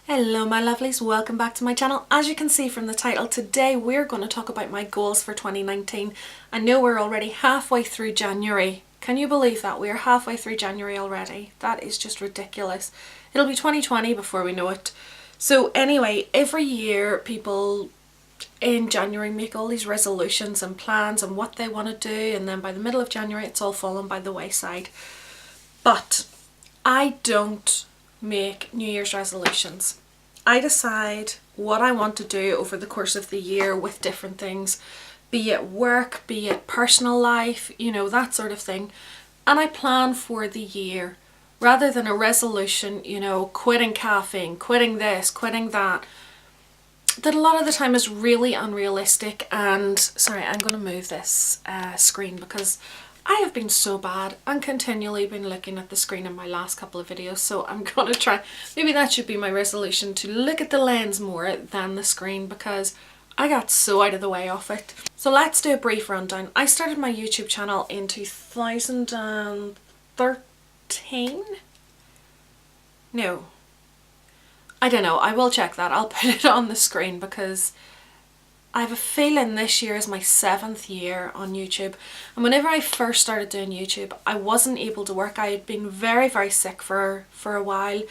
Hello my lovelies, welcome back to my channel. As you can see from the title, today we're going to talk about my goals for 2019. I know we're already halfway through January. Can you believe that? We're halfway through January already. That is just ridiculous. It'll be 2020 before we know it. So anyway, every year people in January make all these resolutions and plans and what they want to do, and then by the middle of January it's all fallen by the wayside. But I don't make New Year's resolutions. I decide what I want to do over the course of the year with different things, be it work, be it personal life, you know, that sort of thing. And I plan for the year rather than a resolution, you know, quitting caffeine, quitting this, quitting that a lot of the time is really unrealistic. And sorry, I'm going to move this screen because I have been so bad and continually been looking at the screen in my last couple of videos, so I'm going to try, maybe that should be my resolution, to look at the lens more than the screen because I got so out of the way of it. So let's do a brief rundown. I started my YouTube channel in 2013? No. I don't know, I will check that. I'll put it on the screen because I have a feeling this year is my 7th year on YouTube, and whenever I first started doing YouTube I wasn't able to work. I had been very sick for a while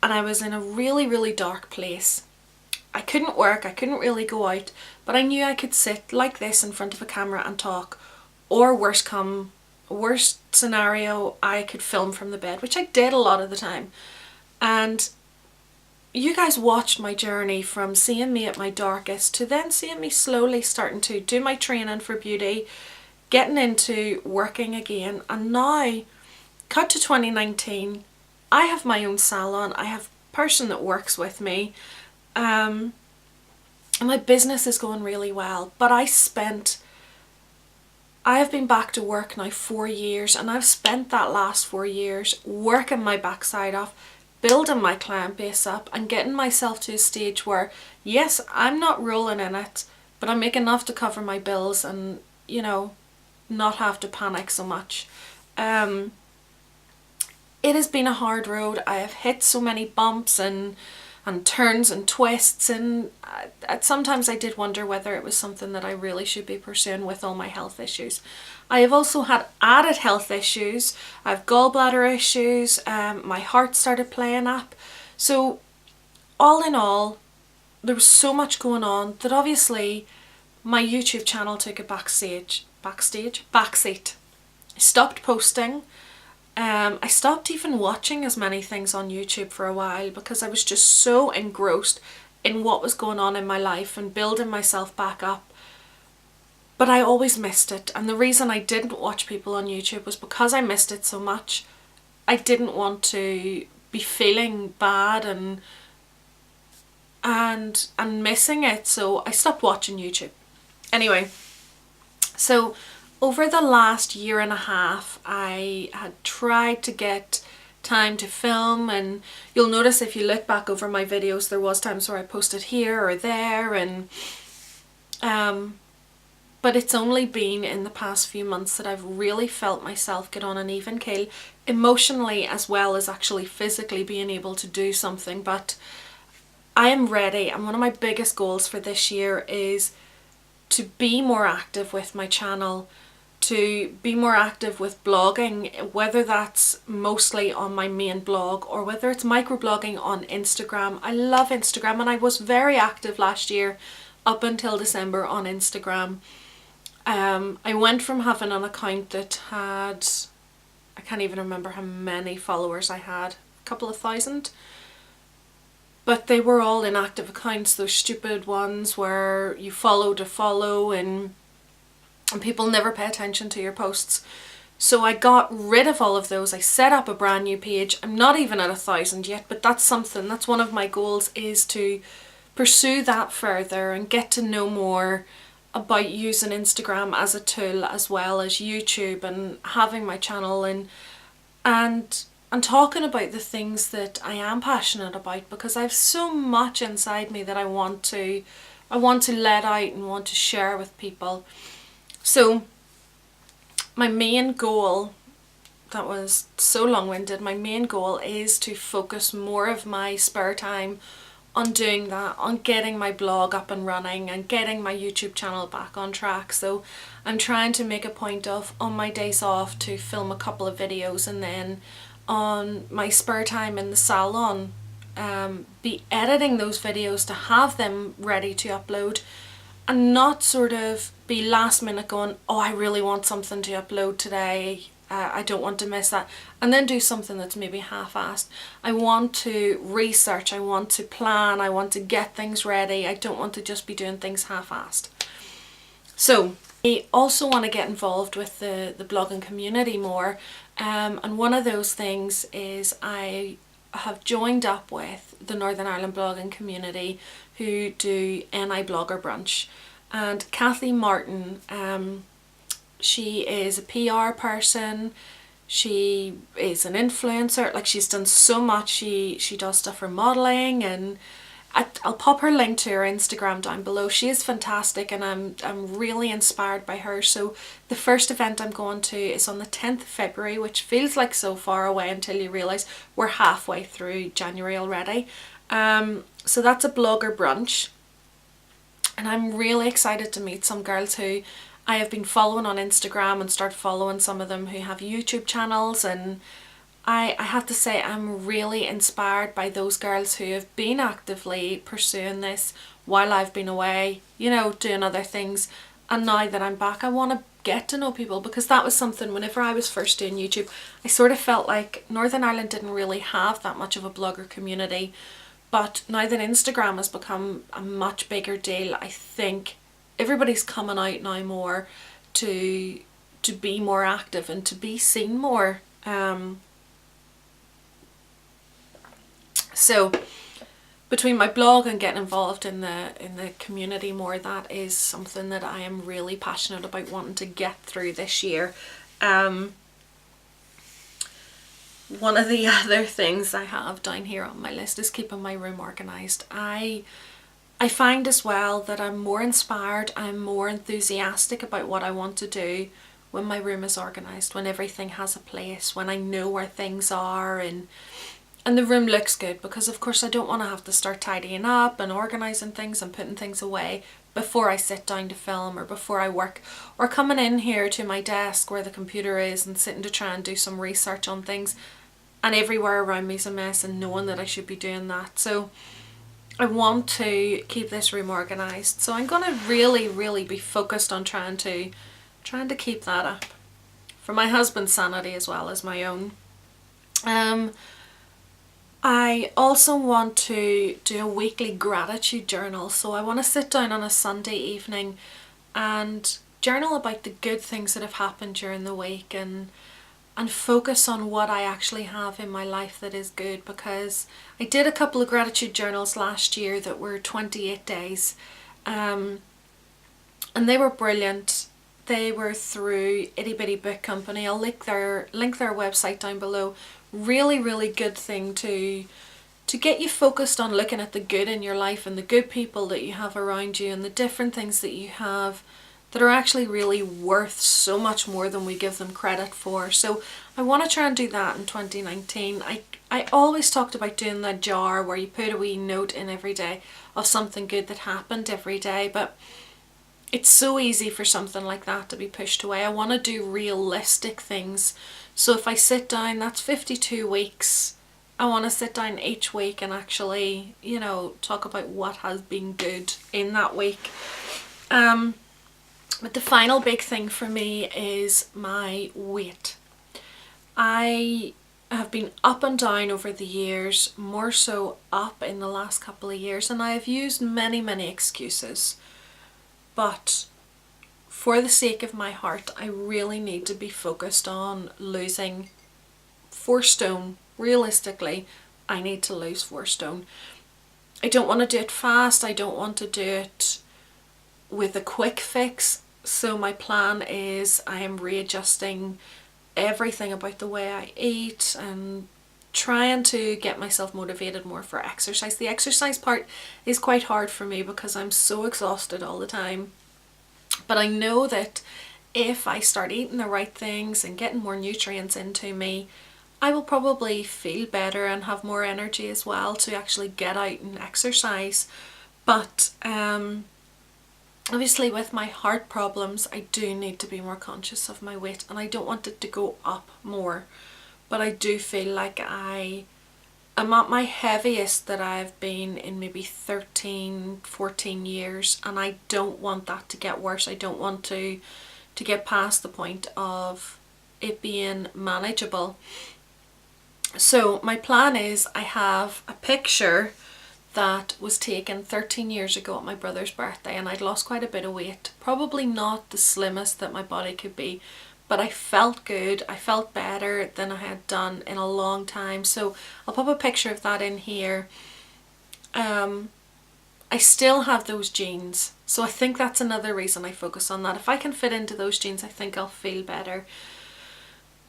and I was in a really dark place. I couldn't work, I couldn't really go out, but I knew I could sit like this in front of a camera and talk, or worst scenario I could film from the bed, which I did a lot of the time. And you guys watched my journey from seeing me at my darkest to then seeing me slowly starting to do my training for beauty, getting into working again, and now, cut to 2019, I have my own salon, I have a person that works with me, and my business is going really well, but I have been back to work now 4 years, and I've spent that last 4 years working my backside off, building my client base up and getting myself to a stage where, yes, I'm not rolling in it, but I make enough to cover my bills and, you know, not have to panic so much. It has been a hard road. I have hit so many bumps and turns and twists, and sometimes I did wonder whether it was something that I really should be pursuing with all my health issues. I have also had added health issues. I have gallbladder issues, my heart started playing up. So all in all, there was so much going on that obviously my YouTube channel took a backseat. I stopped posting. I stopped even watching as many things on YouTube for a while because I was just so engrossed in what was going on in my life and building myself back up. But I always missed it, and the reason I didn't watch people on YouTube was because I missed it so much. I didn't want to be feeling bad and missing it, so I stopped watching YouTube. Anyway, so over the last year and a half, I had tried to get time to film, and you'll notice if you look back over my videos, there was times where I posted here or there, and but it's only been in the past few months that I've really felt myself get on an even keel, emotionally as well as actually physically being able to do something. But I am ready, and one of my biggest goals for this year is to be more active with my channel, to be more active with blogging, whether that's mostly on my main blog or whether it's microblogging on Instagram. I love Instagram, and I was very active last year up until December on Instagram. I went from having an account that had, I can't even remember how many followers I had, a couple of thousand, but they were all inactive accounts, those stupid ones where you follow to follow and people never pay attention to your posts. So I got rid of all of those. I set up a brand new page. I'm not even at 1,000 yet, but that's one of my goals, is to pursue that further and get to know more about using Instagram as a tool as well as YouTube, and having my channel and talking about the things that I am passionate about, because I have so much inside me that I want to let out and want to share with people. So my main goal, that was so long-winded, my main goal is to focus more of my spare time on doing that, on getting my blog up and running and getting my YouTube channel back on track. So I'm trying to make a point of, on my days off, to film a couple of videos, and then on my spare time in the salon, be editing those videos to have them ready to upload, and not sort of be last minute going, oh, I really want something to upload today, I don't want to miss that, and then do something that's maybe half-assed. I want to research, I want to plan, I want to get things ready. I don't want to just be doing things half-assed. So I also want to get involved with the blogging community more, and one of those things is I have joined up with the Northern Ireland blogging community, who do NI Blogger Brunch, and Kathy Martin, she is a PR person, she is an influencer, like she's done so much. She does stuff for modelling, and I'll pop her link to her Instagram down below. She is fantastic, and I'm really inspired by her. So the first event I'm going to is on the 10th of February, which feels like so far away until you realise we're halfway through January already. So that's a blogger brunch, and I'm really excited to meet some girls who I have been following on Instagram, and start following some of them who have YouTube channels, and I have to say I'm really inspired by those girls who have been actively pursuing this while I've been away, you know, doing other things. And now that I'm back, I want to get to know people, because that was something, whenever I was first doing YouTube, I sort of felt like Northern Ireland didn't really have that much of a blogger community. But now that Instagram has become a much bigger deal, I think everybody's coming out now more to be more active and to be seen more. So between my blog and getting involved in the community more, that is something that I am really passionate about wanting to get through this year. One of the other things I have down here on my list is keeping my room organised. I find as well that I'm more inspired, I'm more enthusiastic about what I want to do when my room is organised, when everything has a place, when I know where things are, and the room looks good, because of course I don't want to have to start tidying up and organising things and putting things away before I sit down to film, or before I work, or coming in here to my desk where the computer is and sitting to try and do some research on things, and everywhere around me is a mess, and knowing that I should be doing that. So I want to keep this room organised, so I'm going to really be focused on trying to keep that up, for my husband's sanity as well as my own. I also want to do a weekly gratitude journal. So I want to sit down on a Sunday evening and journal about the good things that have happened during the week, and focus on what I actually have in my life that is good, because I did a couple of gratitude journals last year that were 28 days, and they were brilliant. They were through Itty Bitty Book Company. I'll link their website down below. Really good thing to get you focused on looking at the good in your life, and the good people that you have around you, and the different things that you have that are actually really worth so much more than we give them credit for. So I want to try and do that in 2019. I always talked about doing that jar where you put a wee note in every day of something good that happened every day, but it's so easy for something like that to be pushed away. I want to do realistic things. So if I sit down, that's 52 weeks. I want to sit down each week and actually, you know, talk about what has been good in that week. But the final big thing for me is my weight. I have been up and down over the years, more so up in the last couple of years, and I have used many excuses. But for the sake of my heart, I really need to be focused on losing 4 stone. Realistically, I need to lose 4 stone. I don't want to do it fast. I don't want to do it with a quick fix. So my plan is I am readjusting everything about the way I eat and trying to get myself motivated more for exercise. The exercise part is quite hard for me because I'm so exhausted all the time. But I know that if I start eating the right things and getting more nutrients into me, I will probably feel better and have more energy as well to actually get out and exercise. But obviously with my heart problems, I do need to be more conscious of my weight, and I don't want it to go up more. But I do feel like I'm at my heaviest that I've been in maybe 13, 14 years, and I don't want that to get worse. I don't want to get past the point of it being manageable. So my plan is, I have a picture that was taken 13 years ago at my brother's birthday, and I'd lost quite a bit of weight. Probably not the slimmest that my body could be, but I felt good. I felt better than I had done in a long time. So I'll pop a picture of that in here. I still have those jeans, so I think that's another reason I focus on that. If I can fit into those jeans, I think I'll feel better.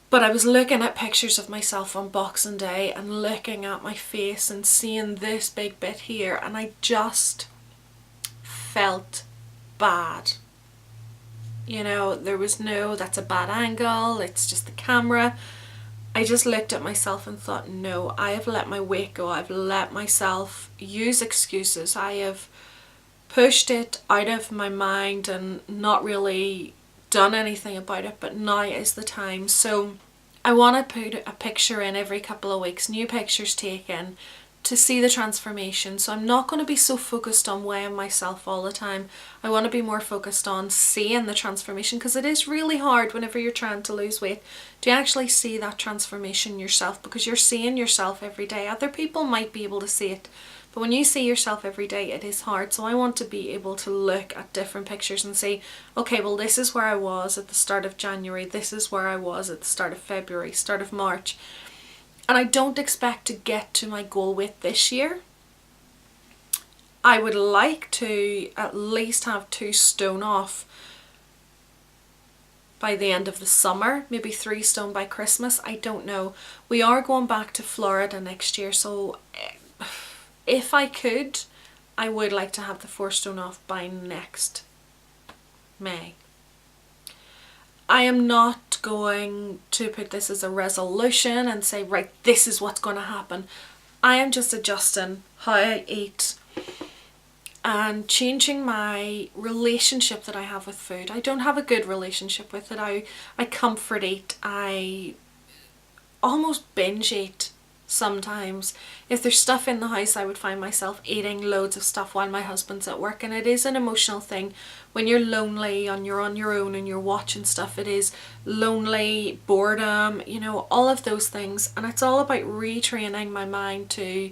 But I was looking at pictures of myself on Boxing Day and looking at my face and seeing this big bit here, and I just felt bad. You know, there was no, that's a bad angle, it's just the camera. I just looked at myself and thought, no, I have let my weight go. I've let myself use excuses. I have pushed it out of my mind and not really done anything about it, but now is the time. So I want to put a picture in every couple of weeks, new pictures taken, to see the transformation. So I'm not going to be so focused on weighing myself all the time. I want to be more focused on seeing the transformation, because it is really hard whenever you're trying to lose weight to actually see that transformation yourself, because you're seeing yourself every day. Other people might be able to see it, but when you see yourself every day, it is hard. So I want to be able to look at different pictures and say, okay, well, this is where I was at the start of January, this is where I was at the start of February, start of March. And I don't expect to get to my goal weight this year. I would like to at least have 2 stone off by the end of the summer, maybe 3 stone by Christmas. I don't know. We are going back to Florida next year, so if I could, I would like to have the 4 stone off by next May. I am not going to put this as a resolution and say, right, this is what's going to happen. I am just adjusting how I eat and changing my relationship that I have with food. I don't have a good relationship with it. I comfort eat. I almost binge eat sometimes. If there's stuff in the house, I would find myself eating loads of stuff while my husband's at work, and it is an emotional thing. When you're lonely and you're on your own and you're watching stuff, it is lonely, boredom, you know, all of those things. And it's all about retraining my mind to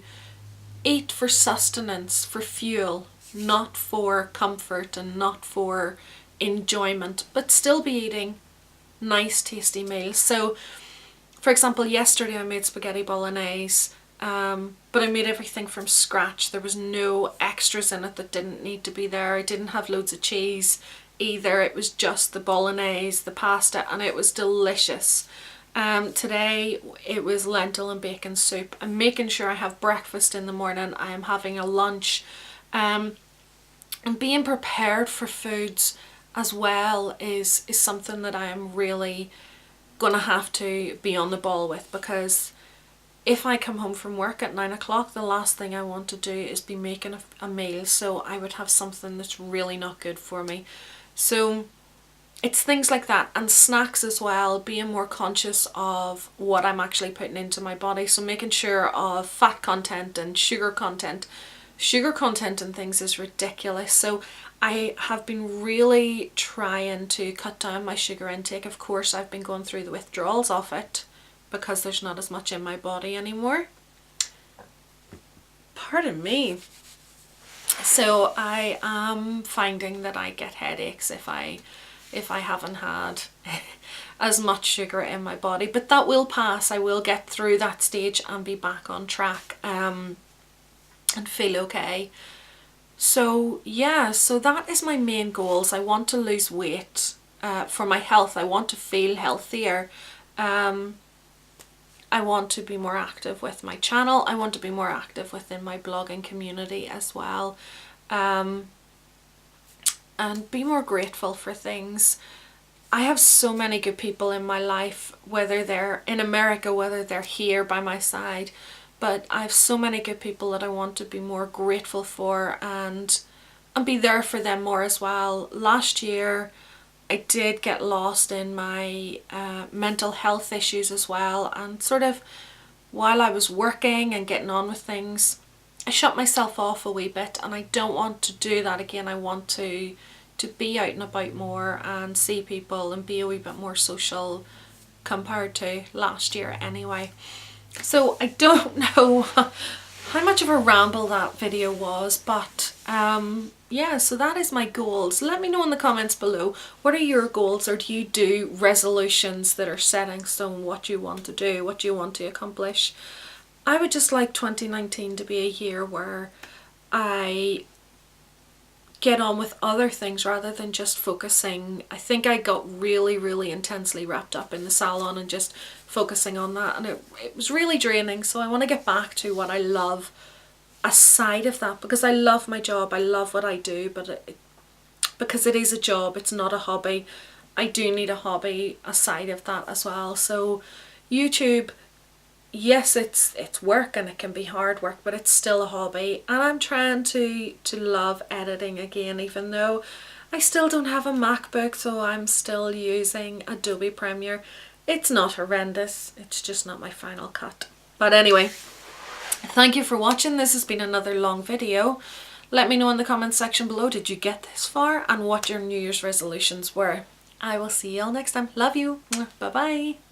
eat for sustenance, for fuel, not for comfort and not for enjoyment, but still be eating nice tasty meals. So for example, yesterday I made spaghetti bolognese, but I made everything from scratch. There was no extras in it that didn't need to be there. I didn't have loads of cheese either. It was just the bolognese, the pasta, and it was delicious. Today it was lentil and bacon soup. I'm making sure I have breakfast in the morning. I am having a lunch. And being prepared for foods as well is something that I am really gonna have to be on the ball with, because if I come home from work at 9 o'clock, the last thing I want to do is be making a meal, so I would have something that's really not good for me. So it's things like that, and snacks as well, being more conscious of what I'm actually putting into my body. So making sure of fat content and sugar content. Sugar content and things is ridiculous. So I have been really trying to cut down my sugar intake. Of course, I've been going through the withdrawals of it because there's not as much in my body anymore. Pardon me. So I am finding that I get headaches if I haven't had as much sugar in my body, but that will pass. I will get through that stage and be back on track and feel okay. So yeah, so that is my main goals. I want to lose weight for my health. I want to feel healthier. I want to be more active with my channel. I want to be more active within my blogging community as well. And be more grateful for things. I have so many good people in my life, whether they're in America, whether they're here by my side, but I have so many good people that I want to be more grateful for and be there for them more as well. Last year I did get lost in my mental health issues as well, and sort of while I was working and getting on with things, I shut myself off a wee bit, and I don't want to do that again. I want to be out and about more and see people and be a wee bit more social compared to last year anyway. So I don't know how much of a ramble that video was, but yeah, so that is my goals. Let me know in the comments below, what are your goals, or do you do resolutions that are set in stone, what you want to do, what you want to accomplish? I would just like 2019 to be a year where I get on with other things rather than just focusing. I think I got really intensely wrapped up in the salon and just focusing on that, and it was really draining. So I want to get back to what I love aside of that, because I love my job, I love what I do, but because it is a job, it's not a hobby. I do need a hobby aside of that as well. So YouTube, yes, it's work and it can be hard work, but it's still a hobby, and I'm trying to love editing again, even though I still don't have a MacBook, so I'm still using Adobe Premiere. It's not horrendous, it's just not my Final Cut. But anyway, thank you for watching. This has been another long video. Let me know in the comments section below, did you get this far, and what your New Year's resolutions were. I will see you all next time. Love you. Bye bye.